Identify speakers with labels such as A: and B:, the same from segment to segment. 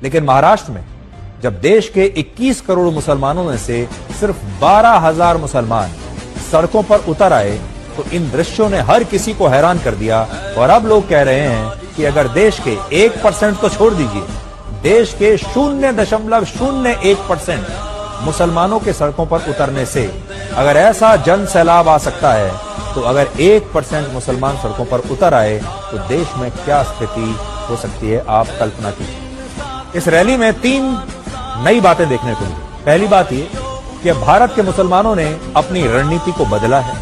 A: लेकिन महाराष्ट्र में जब देश के 21 करोड़ मुसलमानों में से सिर्फ 12,000 मुसलमान सड़कों पर उतर आए तो इन दृश्यों ने हर किसी को हैरान कर दिया। और अब लोग कह रहे हैं कि अगर देश के 1% तो छोड़ दीजिए, देश के 0.01% मुसलमानों के सड़कों पर उतरने से अगर ऐसा जन सैलाब आ सकता है, तो अगर 1% मुसलमान सड़कों पर उतर आए तो देश में क्या स्थिति हो सकती है, आप कल्पना कीजिए। इस रैली में 3 नई बातें देखने को मिली। पहली बात ये कि भारत के मुसलमानों ने अपनी रणनीति को बदला है,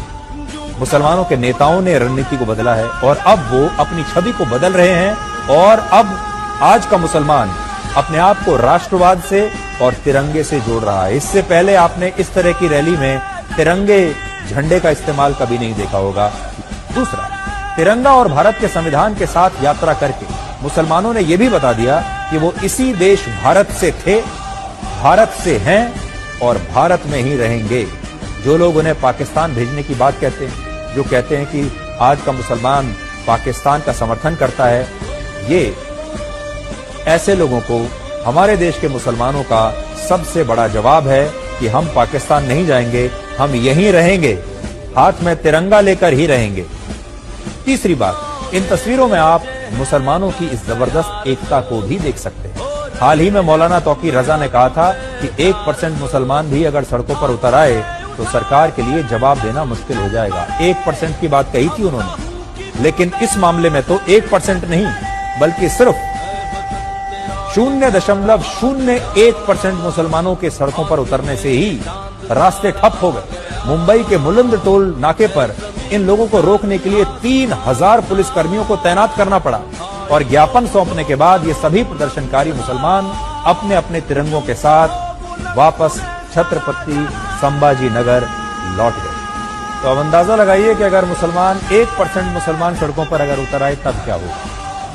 A: मुसलमानों के नेताओं ने रणनीति को बदला है और अब वो अपनी छवि को बदल रहे हैं। और अब आज का मुसलमान अपने आप को राष्ट्रवाद से और तिरंगे से जोड़ रहा है। इससे पहले आपने इस तरह की रैली में तिरंगे झंडे का इस्तेमाल कभी नहीं देखा होगा। दूसरा, तिरंगा और भारत के संविधान के साथ यात्रा करके मुसलमानों ने यह भी बता दिया कि वो इसी देश भारत से थे, भारत से हैं और भारत में ही रहेंगे। जो लोग उन्हें पाकिस्तान भेजने की बात कहते हैं, जो कहते हैं कि आज का मुसलमान पाकिस्तान का समर्थन करता है, ये ऐसे लोगों को हमारे देश के मुसलमानों का सबसे बड़ा जवाब है कि हम पाकिस्तान नहीं जाएंगे, हम यहीं रहेंगे, हाथ में तिरंगा लेकर ही रहेंगे। तीसरी बात, इन तस्वीरों में आप मुसलमानों की इस जबरदस्त एकता को भी देख सकते हैं। हाल ही में मौलाना तौकीर रजा ने कहा था कि 1% मुसलमान भी अगर सड़कों पर उतर आए तो सरकार के लिए जवाब देना मुश्किल हो जाएगा। 1% की बात कही थी उन्होंने, लेकिन इस मामले में तो 1% नहीं बल्कि सिर्फ 0.01% मुसलमानों के सड़कों पर उतरने से ही रास्ते ठप हो गए। मुंबई के मुलंद टोल नाके पर इन लोगों को रोकने के लिए 3,000 पुलिसकर्मियों को तैनात करना पड़ा और ज्ञापन सौंपने के बाद ये सभी प्रदर्शनकारी मुसलमान अपने अपने तिरंगों के साथ वापस छत्रपति संभाजी नगर लौट गए। तो अब अंदाजा लगाइए कि अगर 1% मुसलमान सड़कों पर अगर उतर आए तब क्या होगा।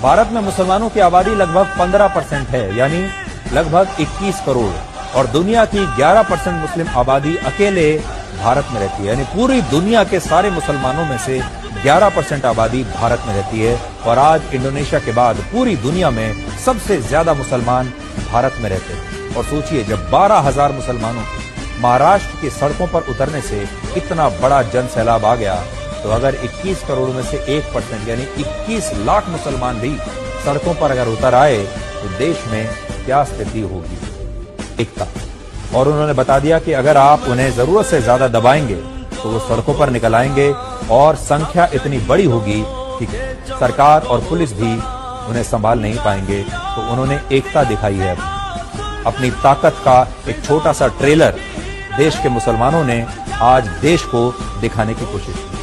A: भारत में मुसलमानों की आबादी लगभग 15% है, यानी लगभग 21 करोड़, और दुनिया की 11% मुस्लिम आबादी अकेले भारत में रहती है। यानी पूरी दुनिया के सारे मुसलमानों में से 11% आबादी भारत में रहती है। और आज इंडोनेशिया के बाद पूरी दुनिया में सबसे ज्यादा मुसलमान भारत में रहते हैं। और सोचिए, जब 12,000 मुसलमानों महाराष्ट्र की सड़कों पर उतरने से इतना बड़ा जन सैलाब आ गया, तो अगर 21 करोड़ में से 1% यानी 21 लाख मुसलमान भी सड़कों पर अगर उतर आए तो देश में क्या स्थिति होगी, एकता। और उन्होंने बता दिया कि अगर आप उन्हें जरूरत से ज्यादा दबाएंगे तो वो सड़कों पर निकल आएंगे और संख्या इतनी बड़ी होगी कि सरकार और पुलिस भी उन्हें संभाल नहीं पाएंगे। तो उन्होंने एकता दिखाई है, अपनी ताकत का एक छोटा सा ट्रेलर देश के मुसलमानों ने आज देश को दिखाने की कोशिश की।